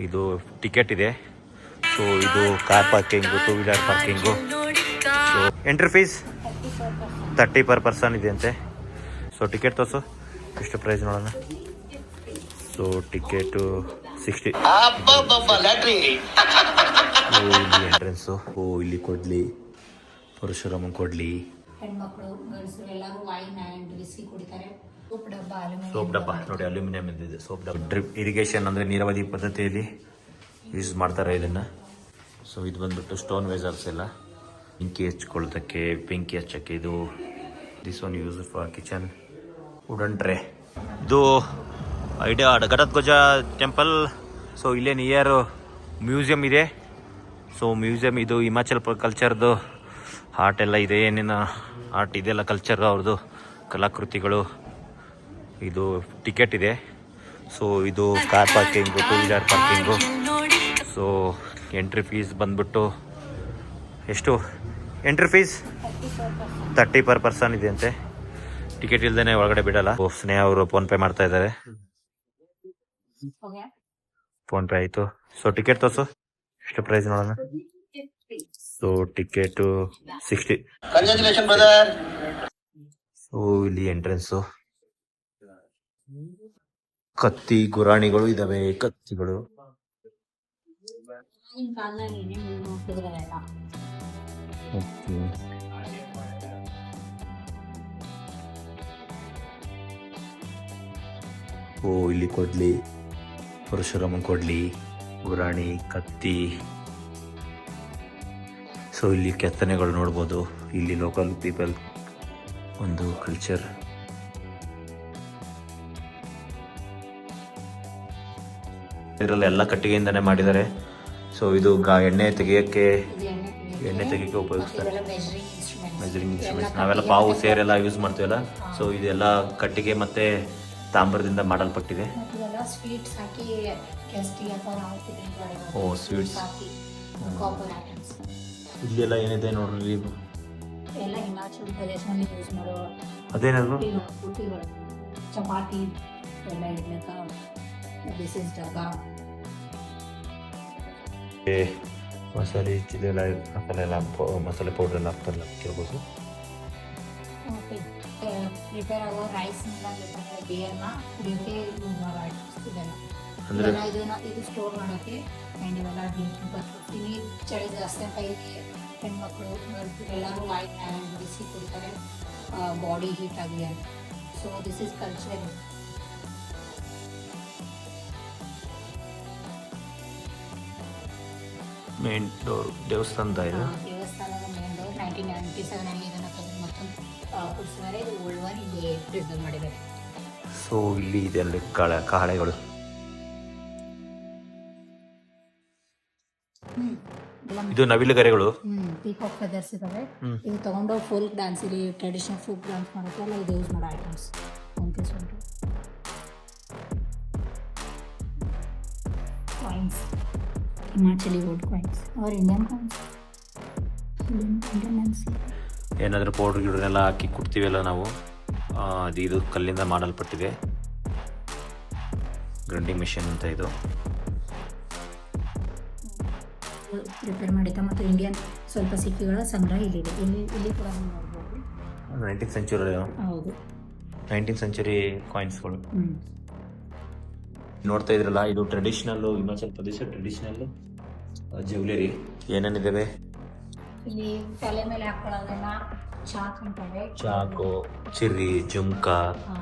ಇದು ಟಿಕೆಟ್ ಇದೆ. ಸೊ ಇದು car parking, two wheeler parking. So entry fees 30 per person ಇದೆ ಅಂತೆ. ಸೊ ಟಿಕೆಟ್ ತೋರಿಸು, ಎಷ್ಟು ಪ್ರೈಸ್ ನೋಡೋಣ. So ticket 60. ಇಲ್ಲಿ ಎಂಟ್ರೆನ್ಸು. ಇಲ್ಲಿ ಕೊಡ್ಲಿ, ಪರಶುರಾಮನ್ ಕೊಡ್ಲಿ. ಹೆಣ್ಮಕ್ಳು ಗಂಡಸರು ಎಲ್ಲರೂ ವೈನ್ ಆ್ಯಂಡ್ ವಿಸ್ಕಿ ಕುಡಿತಾರೆ. ಸೋಪ್ ಡಬ್ಬ ನೋಡಿ, ಅಲ್ಯೂಮಿನಿಯಂ ಇದೆ ಸೋಪ್ ಡಬ್ಬ. ಡ್ರಿಪ್ ಇರಿಗೇಷನ್ ಅಂದರೆ ನೀರಾವರಿ ಪದ್ಧತಿಯಲ್ಲಿ ಯೂಸ್ ಮಾಡ್ತಾರೆ ಇದನ್ನು. ಸೊ ಇದು ಬಂದ್ಬಿಟ್ಟು ಸ್ಟೋನ್ ವೇಸರ್ಸ್ ಎಲ್ಲ ಬೆಂಕಿ ಹಚ್ಕೊಳ್ಳೋದಕ್ಕೆ, ಬೆಂಕಿ ಹಚ್ಚಕ್ಕೆ. ಇದು this one use for kitchen. Wooden tray. ಇದು ಐಡಿಯಾ ಘಟಧ್ವಜ ಟೆಂಪಲ್. ಸೊ ಇಲ್ಲೇ ನಿಯರ್ ಮ್ಯೂಸಿಯಂ ಇದೆ. ಸೊ ಮ್ಯೂಸಿಯಂ ಇದು ಹಿಮಾಚಲ್ ಕಲ್ಚರ್ದು ಆರ್ಟ್ ಎಲ್ಲ ಇದೆ. ಏನೇನು ಆರ್ಟ್ ಇದೆಲ್ಲ ಕಲ್ಚರ್ ಅವ್ರದ್ದು ಕಲಾಕೃತಿಗಳು. ಇದು ಟಿಕೆಟ್ ಇದೆ. ಸೊ ಇದು car parking, two wheeler parking. So entry fees ಬಂದ್ಬಿಟ್ಟು ಎಷ್ಟು? ಎಂಟ್ರಿ ಫೀಸ್ 30 per person ಇದೆ ಅಂತೆ. ಟಿಕೆಟ್ ಇಲ್ದೇ ಒಳಗಡೆ ಬಿಡಲ್ಲ. ಸ್ನೇಹ ಅವರು ಫೋನ್ಪೇ ಮಾಡ್ತಾ ಇದ್ದಾರೆ. ಫೋನ್ಪೇ ಆಯಿತು. ಸೊ ಟಿಕೆಟ್ ತೋರಿಸು, ಎಷ್ಟು ಪ್ರೈಸ್ ನೋಡೋಣ. So ticket 60. ಸೊ ಇಲ್ಲಿ ಎಂಟ್ರೆನ್ಸು. ಕತ್ತಿ ಗುರಾಣಿಗಳು ಇದಾವೆ, ಕತ್ತಿಗಳು. ಇಲ್ಲಿ ಕೊಡ್ಲಿ, ಪರಶುರಾಮನ್ ಕೊಡ್ಲಿ, ಗುರಾಣಿ, ಕತ್ತಿ. ಸೊ ಇಲ್ಲಿ ಕೆತ್ತನೆಗಳು ನೋಡ್ಬೋದು. ಇಲ್ಲಿ ಲೋಕಲ್ ಪೀಪಲ್ ಒಂದು ಕಲ್ಚರ್. ಇದರಲ್ಲಿ ಎಲ್ಲ ಕಟ್ಟಿಗೆಯಿಂದನೇ ಮಾಡಿದ್ದಾರೆ. ಸೊ ಇದು ಎಣ್ಣೆ ತೆಗಿಯೋಕ್ಕೆ ಉಪಯೋಗಿಸ್ತಾರೆ. ಮೆಜರಿಂಗ್ ಇನ್ಸ್ಟ್ರೂಮೆಂಟ್ಸ್ ನಾವೆಲ್ಲ ಪಾವು ಸೇರೆಲ್ಲ ಯೂಸ್ ಮಾಡ್ತೀವಲ್ಲ. ಸೊ ಇದೆಲ್ಲ ಕಟ್ಟಿಗೆ ಮತ್ತು ತಾಮ್ರದಿಂದ ಮಾಡಲ್ಪಟ್ಟಿದೆ. ಓ ಸ್ವೀಟ್ಸ್. ಇಲ್ಲೆಲ್ಲ ಏನಿದೆ ನೋಡ್ರಿ. ಹಿಮಾಚಲ್ ಪ್ರದೇಶನಲ್ಲಿ ಯೂಸ್ ಮಾಡೋ ಅದೇನದು ಚಪಾತಿ ಎಲ್ಲ ಇಡ್ಲಿಕ್ಕೆ. This is dabba. ಮಸಾಲೆ ಇದೆಲ್ಲ ಮಸಾಲೆ ಎಲ್ಲ ಮಸಾಲೆ ಪೌಡರ್ ಎಲ್ಲ ಹಾಕ್ತಾರಲ್ಲ ಕೇಳ್ಬೋದು. ಪ್ರಿಪೇರ್ ಆಗೋ ರೈಸ್ ಬೇರ್ನ ಕುಡಿಯೋಕ್ಕೆ ಯೂಸ್ ಮಾಡೋ ಐಟಮ್ಸ್ ಇದೆಲ್ಲ. ಅಂದರೆ ಇದು ಸ್ಟೋರ್ ಮಾಡೋಕ್ಕೆ ಆ್ಯಂಡ್ ಇವೆಲ್ಲ ಡ್ರಿಂಕಿಂಗ್ ಪರ್ಪಸ್. ಇಲ್ಲಿ ಚಳಿ ಜಾಸ್ತಿ ಅಂತ ಇಲ್ಲಿ ಹೆಣ್ಮಕ್ಳು ಎಲ್ಲರೂ ವೈನ್ ಆ್ಯಂಡ್ ಬಿಸಿ ಕುಡಿತಾರೆ, ಬಾಡಿ ಹೀಟ್ ಆಗಿ ಅಂತ. So this is culture. Main door ದೇವಸ್ಥಾನದ ಇದು. ದೇವಸ್ಥಾನದ ಮೇನ್ ಡೋರ್ 1997 ಇದನ್ನು ತೆಗೆದು ಮತ್ತೊಂದು ಕುಡಿಸಿದ್ದಾರೆ. ಇದು ಓಲ್ಡ್ ಒನ್ ಇಲ್ಲಿ ಪ್ರಿಸರ್ವ್ ಮಾಡಿದ್ದಾರೆ. ಸೊ ಇಲ್ಲಿ ಇದೆ ಅಲ್ಲಿ ಕಾಳೆಗಳು. ಇದು ನವಿಲುಗರೆಗಳು. ಪೀಕಾಕ್ ಫೆದರ್ಸ್ ಇದಾವೆ. ಇದು ತಗೊಂಡು ಫೋಲ್ಕ್ ಡ್ಯಾನ್ಸ್, ಇಲ್ಲಿ ಟ್ರೆಡಿಷನಲ್ ಫೋಕ್ ಡ್ಯಾನ್ಸ್ ಮಾಡೋಕ್ಕೆಲ್ಲ ಇದು ಯೂಸ್ ಮಾಡೋ items. Coins, Himachali gold coins or Indian coins. ಏನಾದರೂ ಪೌಡ್ರ್ ಗಿಡನೆಲ್ಲ ಹಾಕಿ ಕುಡ್ತೀವಲ್ಲ ನಾವು, ಇದು ಕಲ್ಲಿಂದ ಮಾಡಲ್ಪಟ್ಟಿದೆ. ಗ್ರೈಂಡಿಂಗ್ ಮಿಷಿನ್ ಅಂತ ಇದು ಪ್ರಿಪೇರ್ ಮಾಡಿದ್ದ. ಮತ್ತು ಇಂಡಿಯನ್ ಸ್ವಲ್ಪ ಸಿಕ್ಕಿಗಳ ಸಂಗ್ರಹ ಇಲ್ಲಿದೆ. ಇಲ್ಲಿ ಕೂಡ ನೋಡ್ಬೋದು. 19th century. ಹೌದು, 19th century ಕಾಯಿನ್ಸ್ಗಳು ನೋಡ್ತಾ ಇದ್ರಲ್ಲ. ಇದು ಟ್ರೆಡಿಷನಲ್ಲು, ಹಿಮಾಚಲ್ ಪ್ರದೇಶ ಟ್ರೆಡಿಷನಲ್ಲು ಜ್ಯುವೆಲರಿ. ಏನೇನಿದ್ದಾವೆ ಇಲ್ಲಿ ತಲೆ ಮೇಲೆ ಹಾಕೊಳ್ಳೋದನ್ನ ಚಾಕ್ ಅಂತಾರೆ. ಚಾಕು, ಚಿರ್ರಿ, ಜುಮ್ಕ,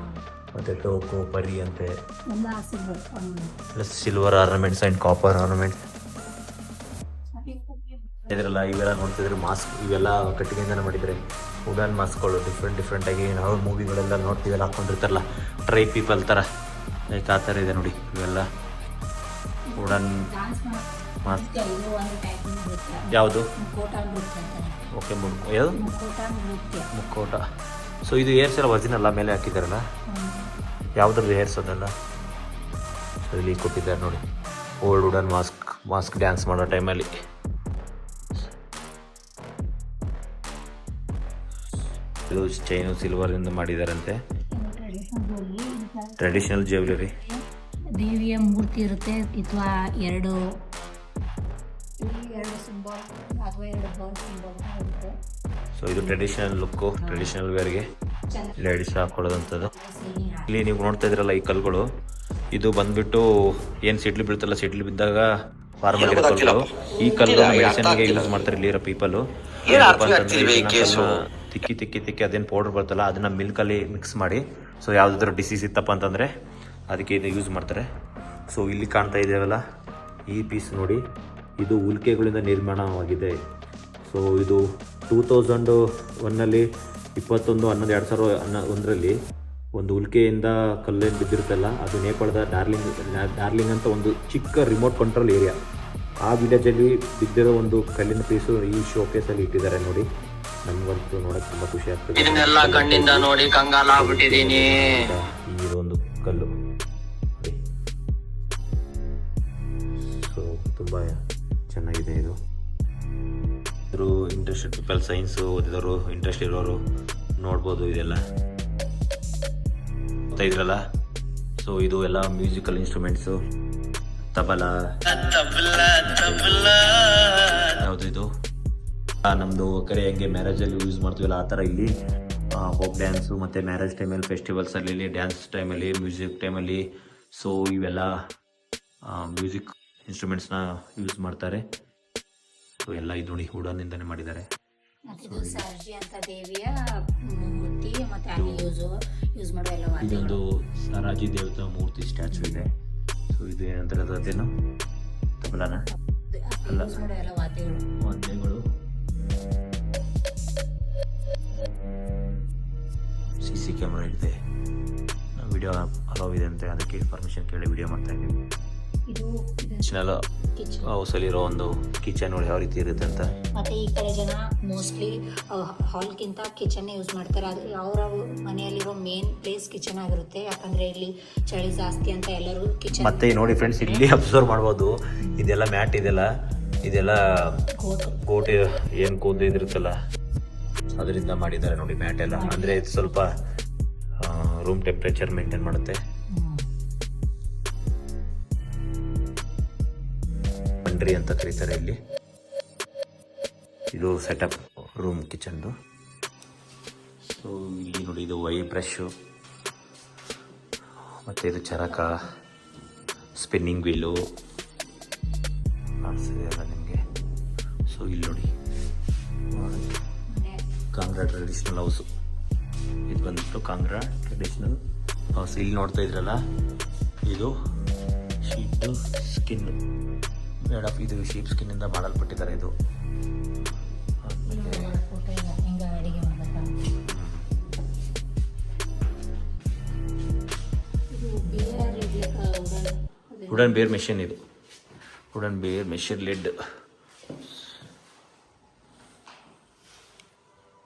ಮತ್ತೆ ಟೋಕು, ಪರಿ ಅಂತೆ. Plus silver ornaments and copper ornaments ಇದ್ರಲ್ಲ. ಇವೆಲ್ಲ ನೋಡ್ತಿದ್ರೆ ಮಾಸ್ಕ್, ಇವೆಲ್ಲ ಕಟ್ಟಿಗೆಯಿಂದನೇ ಮಾಡಿದರೆ. ವುಡನ್ ಮಾಸ್ಕ್ಗಳು ಡಿಫ್ರೆಂಟಾಗಿ ನಾವು ಮೂವಿಗಳೆಲ್ಲ ನೋಡ್ತೀವೆಲ್ಲ ಹಾಕ್ಕೊಂಡಿರ್ತಾರಲ್ಲ, ಟ್ರೈ ಪೀಪಲ್ ಥರ, ಲೈಕ್ ಆ ಥರ ಇದೆ ನೋಡಿ. ಇವೆಲ್ಲ ವುಡನ್ ಮಾಸ್ಕ್. ಯಾವುದು? ಓಕೆ, ಯಾವುದು? ಮುಕ್ಕೋಟ. ಸೊ ಇದು ಹೇರ್ಸ್ ಎಲ್ಲ ಒರಿಜಿನಲ್ಲ ಮೇಲೆ ಹಾಕಿದ್ದಾರಲ್ಲ, ಯಾವುದ್ರದ್ದು ಹೇರ್ಸ್ ಅದೆಲ್ಲ. ಸೊ ಇಲ್ಲಿ ಕೊಟ್ಟಿದ್ದಾರೆ ನೋಡಿ, ಓಲ್ಡ್ ವುಡನ್ ಮಾಸ್ಕ್ ಡ್ಯಾನ್ಸ್ ಮಾಡೋ ಟೈಮಲ್ಲಿ. ಇದು ಚೈನು ಸಿಲ್ವರಿಂದ ಮಾಡಿದಾರಂತೆ. Traditional jewellery. ದೇವಿಯ ಮೂರ್ತಿ ಇರುತ್ತೆ ಅಥವಾ ಎರಡು ಸಿಂಬಲ್ ಅಥವಾ ಎರಡು ಬರ್ಡ್ ಸಿಂಬಲ್ ಇರುತ್ತೆ. ಸೊ ಇದು ಟ್ರೆಡಿಷನಲ್ ಲುಕ್ಕು, ಟ್ರೆಡಿಷನಲ್ ವೇರ್ಗೆ ಲೇಡೀಸ್ ಹಾಕೊಳ್ಳೋದಂಥದ್ದು. ಇಲ್ಲಿ ನೀವು ನೋಡ್ತಾ ಇದ್ರಲ್ಲ ಈ ಕಲ್ಗಳು, ಇದು ಬಂದ್ಬಿಟ್ಟು ಏನು ಸಿಡ್ಲು ಬೀಳ್ತಲ್ಲ, ಸಿಡ್ಲು ಬಿದ್ದಾಗ ಫಾರ್ಮ್ ಆಗಿರೋ ಕಲ್ಗಳು. ಈ ಕಲ್ಲು ಮೆಡಿಸಿನ್ಗೆ ಯೂಸ್ ಮಾಡ್ತಾರೆ ಇಲ್ಲಿರೋ ಪೀಪಲು. ತಿಕ್ಕಿ ತಿಕ್ಕಿ ತಿಕ್ಕಿ ಅದೇನು ಪೌಡರ್ ಬರ್ತಲ್ಲ ಅದನ್ನ ಮಿಲ್ಕಲ್ಲಿ ಮಿಕ್ಸ್ ಮಾಡಿ, ಸೊ ಯಾವುದಾದ್ರೂ ಡಿಸೀಸ್ ಇತ್ತಪ್ಪ ಅಂತಂದರೆ ಅದಕ್ಕೆ ಇದು ಯೂಸ್ ಮಾಡ್ತಾರೆ. ಸೊ ಇಲ್ಲಿ ಕಾಣ್ತಾ ಇದ್ದೇವಲ್ಲ ಈ ಪೀಸ್ ನೋಡಿ, ಇದು ಉಲ್ಕೆಗಳಿಂದ ನಿರ್ಮಾಣವಾಗಿದೆ. ಸೊ ಇದು 2001ನಲ್ಲಿ 21/11/2001ರಲ್ಲಿ ಒಂದು ಉಲ್ಕೆಯಿಂದ ಕಲ್ಲೇನು ಬಿದ್ದಿರುತ್ತಲ್ಲ, ಅದು ನೇಪಾಳದ ಡಾರ್ಲಿಂಗ್ ಅಂತ ಒಂದು ಚಿಕ್ಕ ರಿಮೋಟ್ ಕಂಟ್ರೋಲ್ ಏರಿಯಾ, ಆ ವಿಲೇಜಲ್ಲಿ ಬಿದ್ದಿರೋ ಒಂದು ಕಲ್ಲಿನ ಪೀಸು ಈ ಶೋಕೇಸಲ್ಲಿ ಇಟ್ಟಿದ್ದಾರೆ ನೋಡಿ. ನಮಗಂತೂ ನೋಡೋಕೆ ತುಂಬ ಖುಷಿ ಆಗ್ತದೆ. ಇದನ್ನೆಲ್ಲ ಕಣ್ಣಿಂದ ನೋಡಿ ಕಂಗಾಲ ಆಗ್ಬಿಟ್ಟಿದೀನಿ. ಈ ಒಂದು ಕಲ್ಲು ಸೊ ತುಂಬ ಚೆನ್ನಾಗಿದೆ. ಇದು ಇದ್ರು ಇಂಟ್ರೆಸ್ಟೆಡ್ ಪೀಪಲ್, ಸೈನ್ಸು ಓದಿದವರು, ಇಂಟ್ರೆಸ್ಟ್ ಇರೋರು ನೋಡ್ಬೋದು ಇದೆಲ್ಲ. ಗೊತ್ತಾ ಇದ್ರಲ್ಲ, ಸೊ ಇದು ಎಲ್ಲ ಮ್ಯೂಸಿಕಲ್ ಇನ್ಸ್ಟ್ರೂಮೆಂಟ್ಸು, ತಬಲಾ, ಯಾವುದು ಇದು ನಮ್ಮದು ಕರೆ ಹೆಂಗೆ ಮ್ಯಾರೇಜಲ್ಲಿ ಯೂಸ್ ಮಾಡ್ತೀವಲ್ಲ ಆ ಥರ ಇಲ್ಲಿ ಫೋಕ್ ಡ್ಯಾನ್ಸು ಮತ್ತು ಮ್ಯಾರೇಜ್ ಟೈಮಲ್ಲಿ, ಫೆಸ್ಟಿವಲ್ಸಲ್ಲಿ, ಡ್ಯಾನ್ಸ್ ಟೈಮಲ್ಲಿ, ಮ್ಯೂಸಿಕ್ ಟೈಮಲ್ಲಿ, ಸೊ ಇವೆಲ್ಲ ಮ್ಯೂಸಿಕ್ ಇನ್ಸ್ಟ್ರೂಮೆಂಟ್ಸ್ನ ಯೂಸ್ ಮಾಡ್ತಾರೆ. ಸೊ ಎಲ್ಲ ಇದು ನೋಡಿ ವುಡನ್ನಿಂದನೇ ಮಾಡಿದ್ದಾರೆ. ಇದು ಸರ್ಜಿ ಅಂತ ದೇವಿಯ ಮೂರ್ತಿ ಮತ್ತೆ ಅಲ್ಲಿ ಯೂಸ್ ಮಾಡೋ ಎಲ್ಲ ಇದೊಂದು ಸಾರಾಜಿ ದೇವತಾ ಮೂರ್ತಿ ಸ್ಟ್ಯಾಚು ಇದೆ. ಸೊ ಇದು ಏನಂತಾರೆ ಅದೇನು ತಬಲಾನ ಅಲ್ಲ, ಯೂಸ್ ಮಾಡೋ ಎಲ್ಲ ವಾದ್ಯಗಳು. CC ಕ್ಯಾಮ್ರಾ ಇದೆ, ವಿಡಿಯೋ ಅಲೋ ಇದೆ ಅಂತೆ, ಅದಕ್ಕೆ ಪರ್ಮಿಷನ್ ಕೇಳಿ ವಿಡಿಯೋ ಮಾಡ್ತಾ ಇದ್ದೀವಿ. ಇದು ಕಿಚನ್ ಹೌಸಲ್ಲಿರೋ ಒಂದು ಕಿಚನ್ ನೋಡಿ ಯಾವ ರೀತಿ ಇರುತ್ತೆ ಅಂತ. ಮತ್ತೆ ಈ ಕಡೆ ಜನ ಮೋಸ್ಟ್ಲಿ ಹಾಲ್ಗಿಂತ ಕಿಚನ್ ಯೂಸ್ ಮಾಡ್ತಾರೆ. ಅದು ಅವರ ಮನೆಯಲ್ಲಿರೋ ಮೇನ್ ಪ್ಲೇಸ್ ಕಿಚನ್ ಆಗಿರುತ್ತೆ, ಯಾಕಂದ್ರೆ ಇಲ್ಲಿ ಚಳಿ ಜಾಸ್ತಿ ಅಂತ ಎಲ್ಲರೂ ಕಿಚನ್. ಮತ್ತೆ ನೋಡಿ ಫ್ರೆಂಡ್ಸ್, ಇಲ್ಲಿ ಅಬ್ಸರ್ವ್ ಮಾಡ್ಬೋದು, ಇದೆಲ್ಲ ಮ್ಯಾಟ್ ಇದೆಲ್ಲ ಗೋಟ್ ಏನು ಕೂದಿದಿರುತ್ತಲ್ಲ ಅದರಿಂದ ಮಾಡಿದ್ದಾರೆ ನೋಡಿ ಮ್ಯಾಟ್ ಎಲ್ಲ. ಅಂದರೆ ಇದು ಸ್ವಲ್ಪ ರೂಮ್ ಟೆಂಪ್ರೇಚರ್ ಮೇಂಟೈನ್ ಮಾಡುತ್ತೆ. ಪಂಡ್ರಿ ಅಂತ ಕರೀತಾರೆ ಇಲ್ಲಿ. ಇದು ಸೆಟಪ್ ರೂಮ್ ಕಿಚನ್ದು. ಸೊ ಇಲ್ಲಿ ನೋಡಿ ಇದು ವೈ ಬ್ರಷು, ಮತ್ತು ಇದು ಚರಕ, ಸ್ಪಿನ್ನಿಂಗ್ ವೀಲು ಕಾಣಿಸ್ತಿದೆಯಲ್ಲ ನಿಮಗೆ. ಸೊ ಇಲ್ಲಿ ನೋಡಿ ಕಾಂಗ್ರಾ ಟ್ರೆಡಿಷ್ನಲ್ ಹೌಸು, ಇದು ಬಂದ್ಬಿಟ್ಟು ಕಾಂಗ್ರಾ ಟ್ರೆಡಿಷ್ನಲ್ ಹೌಸ್. ಇಲ್ಲಿ ನೋಡ್ತಾ ಇದ್ರಲ್ಲ ಇದು ಶೀಟು ಸ್ಕಿನ್ ಮೇಡ್ ಆಫ್, ಇದು ಶೀಪ್ ಸ್ಕಿನ್ನಿಂದ ಮಾಡಲ್ಪಟ್ಟಿದ್ದಾರೆ. ಇದು ವುಡನ್ ಬೇರ್ ಮೆಷಿನ್, ಇದು wooden bear machine lid.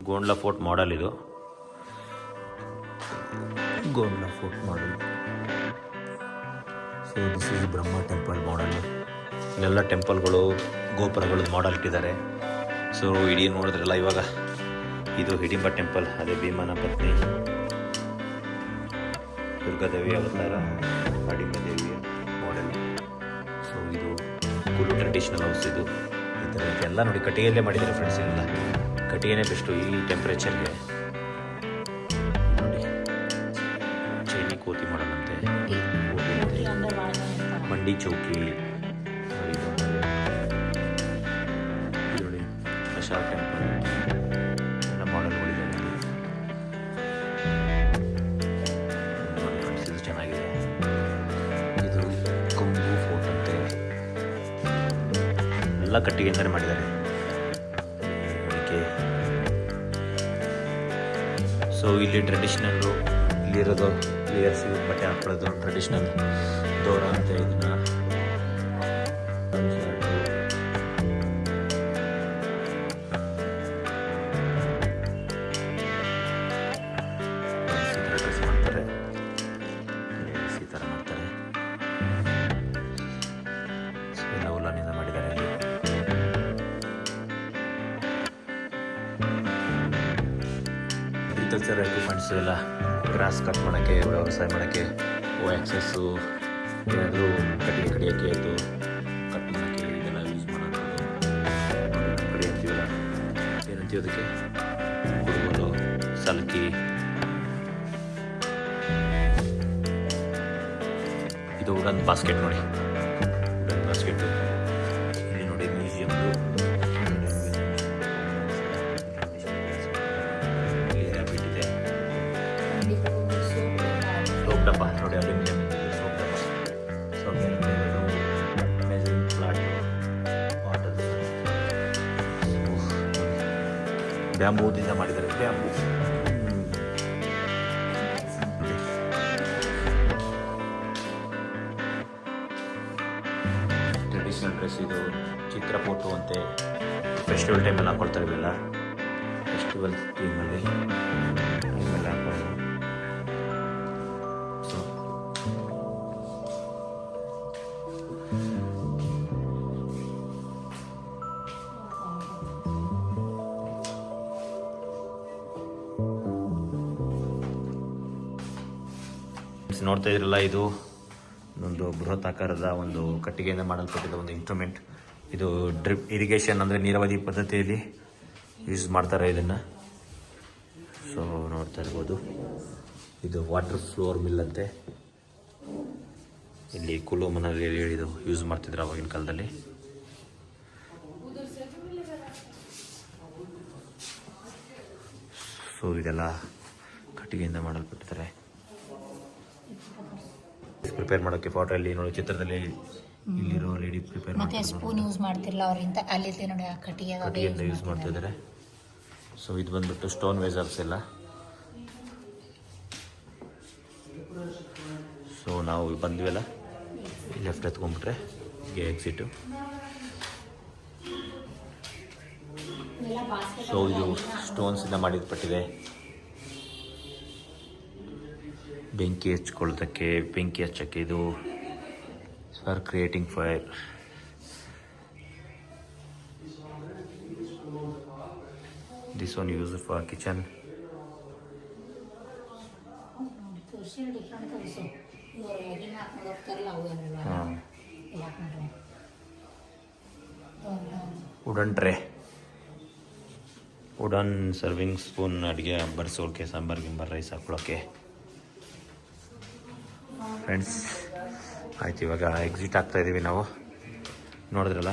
Gondla fort model, ಇದು Gondla fort model. So this is Brahma temple model. ಇಲ್ಲೆಲ್ಲ ಟೆಂಪಲ್ಗಳು, ಗೋಪುರಗಳು ಮಾಡೆಲ್ ಇಟ್ಟಿದ್ದಾರೆ. ಸೊ ಇಡೀ ನೋಡಿದ್ರಲ್ಲ ಇವಾಗ ಇದು ಹಿಡಿಂಬ ಟೆಂಪಲ್, ಅದೇ ಭೀಮನ ಪತ್ನಿ ದುರ್ಗಾದೇವಿ ಅವತಾರ, ಹಿಡಿಂಬ ದೇವಿಯ ಮಾಡೆಲ್. ಸೊ ಇದು ಫುಲ್ ಟ್ರೆಡಿಷನಲ್ ಹೌಸ್. ಇದು ಈ ಥರ ಎಲ್ಲ ನೋಡಿ ಕಟ್ಟಿಗೆಯಲ್ಲೇ ಮಾಡಿದ್ದಾರೆ ಫ್ರೆಂಡ್ಸ್. ಇಲ್ಲ ಕಟ್ಟಿಗೆನೇ ಬೆಸ್ಟು ಈ ಟೆಂಪ್ರೇಚರ್ಗೆ. ನೋಡಿ ಚೈನಿ ಕೋತಿ ಮಾಡೋದಂತೆ, ಮಂಡಿ ಚೌಕಿ ನೋಡಿ, ಪ್ರಸಾದ್ ಟೆಂಪಲ್ ಎಲ್ಲ ಮಾಡೆಲ್ಗಳಿದ್ದಾರೆ. ನೋಡಿ ಫ್ರೆಂಡ್ಸ್, ಇದು ಚೆನ್ನಾಗಿದೆ. ಇದು ಕೊಂಬು ಫೋರ್ಟ್ ಅಂತೆ, ಎಲ್ಲ ಕಟ್ಟಿಗೆಯಿಂದಲೇ ಮಾಡಿದ್ದಾರೆ. ಸೊ ಇಲ್ಲಿ ಟ್ರೆಡಿಷ್ನಲ್ಲು, ಇಲ್ಲಿರೋದು ಲೇಯರ್ಸ್ ಬಟ್ಟೆ ಹಾಕೊಳ್ಳೋದು ಟ್ರೆಡಿಷ್ನಲ್ ದೋರ ಅಂತ. ಇದನ್ನ ಡ್ರೆಸ್ ಮಾಡ್ತಾರೆ, ಈ ಥರ ಮಾಡ್ತಾರೆ. ಸೊ ಎಲ್ಲ ಉಲ್ಲನಿಂದ ಮಾಡಿದ್ದಾರೆ. ಅಗ್ರಿಕಲ್ಚರ್ ಎಕ್ವಿಪ್ಮೆಂಟ್ಸು ಎಲ್ಲ ಗ್ರಾಸ್ ಕಟ್ ಮಾಡೋಕ್ಕೆ, ವ್ಯವಸಾಯ ಮಾಡೋಕ್ಕೆ, ಆಕ್ಸೆಸ್ಸು, ಏನಾದರೂ ಕಟ್ಟಿಗೆ ಕಡಿಯೋಕ್ಕೆ ಅದು ಕಟ್ ಮಾಡೋಕ್ಕೆ ಇದೆಲ್ಲ ಯೂಸ್ ಮಾಡೋದು ಕಡಿ ಅಂತೀವಲ್ಲ, ಏನಂತೀವಿ ಅದಕ್ಕೆ, ಕುಡುಗೋಲು, ಸಲಕಿ. ಇದು ವುಡನ್ ಬಾಸ್ಕೆಟ್ ನೋಡಿ, ವುಡನ್ ಬಾಸ್ಕೆಟು. ಇಲ್ಲಿ ನೋಡಿ ಮ್ಯೂಸಿಯಮ್ದು ರ್ಯಾಬಿಟ್ ಇದೆ. ಸೋಪ್ ಡಬ್ಬ ನೋಡಿ, ಅಲ್ಯೂಮಿನಿಯಂ ಸೋಪ್ ಡಬ್ಬ. ಸೋಪ್ ಮೆಜರಿಂಗ್ ಫ್ಲಾಟ್ ವಾಟರ್ ಬ್ಯಾಂಬೂದಿಂದ ಮಾಡಿದ್ದಾರೆ. ಬ್ಯಾಂಬೂ ಟ್ರೆಡಿಷನಲ್ ಡ್ರೆಸ್ ಇದು. ಚಿತ್ರ ಫೋಟೋ ಅಂತೆ, ಫೆಸ್ಟಿವಲ್ ಟೈಮಲ್ಲಿ ಹಾಕೊಳ್ತಾರೆ ಇವೆಲ್ಲ. ಫೆಸ್ಟಿವಲ್ ಟೈಮಲ್ಲಿ ಹಾಕೊಂಡು ಸೊ ನೋಡ್ತಾ ಇದ್ರಲ್ಲ, ಇದು ಒಂದು ಬೃಹತ್ ಆಕಾರದ ಒಂದು ಕಟ್ಟಿಗೆಯಿಂದ ಮಾಡಲ್ಪಟ್ಟಿದ್ದ ಒಂದು ಇನ್ಸ್ಟ್ರೂಮೆಂಟ್. ಇದು ಡ್ರಿಪ್ ಇರಿಗೇಷನ್ ಅಂದರೆ ನೀರಾವರಿ ಪದ್ಧತಿಯಲ್ಲಿ ಯೂಸ್ ಮಾಡ್ತಾರೆ ಇದನ್ನು. ಸೊ ನೋಡ್ತಾ ಇರ್ಬೋದು, ಇದು ವಾಟರ್ ಫ್ಲೋರ್ ಮಿಲ್ ಅಂತೆ. ಇಲ್ಲಿ ಕುಲು ಮನೆಯಲ್ಲಿ ಇದು ಯೂಸ್ ಮಾಡ್ತಿದ್ರು ಆವಾಗಿನ ಕಾಲದಲ್ಲಿ. ಸೊ ಇದೆಲ್ಲ ಕಟ್ಟಿಗೆಯಿಂದ ಮಾಡಲ್ಪಟ್ಟಿದ್ದಾರೆ. ಪ್ರಿಪೇರ್ ಮಾಡೋಕ್ಕೆ ಫೋಟೋ ಅಲ್ಲಿ ನೋಡಿ, ಚಿತ್ರದಲ್ಲಿ ಇಲ್ಲಿರೋ ಲೇಡಿ ಪ್ರಿಪೇರ್ ಮತ್ತೆ ಸ್ಪೂನ್ ಯೂಸ್ ಮಾಡ್ತಿರಲ್ಲ ಅವ್ರಿಂದ, ಅಲ್ಲಿ ನೋಡಿ ಆ ಕಟ್ಟಿಗೆಯಿಂದ ಯೂಸ್ ಮಾಡ್ತಿದ್ದಾರೆ. ಸೊ ಇದು ಬಂದ್ಬಿಟ್ಟು ಸ್ಟೋನ್ ವೇಸರ್ಸ್ ಎಲ್ಲ. ಸೊ ನಾವು ಬಂದ್ವಲ್ಲ, ಲೆಫ್ಟ್ ಎತ್ಕೊಂಡ್ಬಿಟ್ರೆ ಹೀಗೆ ಎಕ್ಸಿಟು. ಸೊ ಇದು ಸ್ಟೋನ್ಸಿಂದ ಮಾಡಿದ್ಪಟ್ಟಿದೆ. ಬೆಂಕಿ ಹಚ್ಕೊಳ್ಳೋದಕ್ಕೆ, ಬೆಂಕಿ ಹಚ್ಚಕ್ಕೆ ಇದು for creating fire. This one use for kitchen. Wooden tray, wooden serving spoon, ಅಡುಗೆ ಬಡಿಸೋಕೆ, ಸಾಂಬಾರು ಗಿಂಬಾರು ರೈಸ್ ಹಾಕ್ಕೊಳ್ಳೋಕ್ಕೆ. ಫ್ರೆಂಡ್ಸ್ ಆಯ್ತು, ಇವಾಗ ಎಕ್ಸಿಟ್ ಆಗ್ತಾ ಇದ್ದೀವಿ ನಾವು. ನೋಡಿದ್ರಲ್ಲ.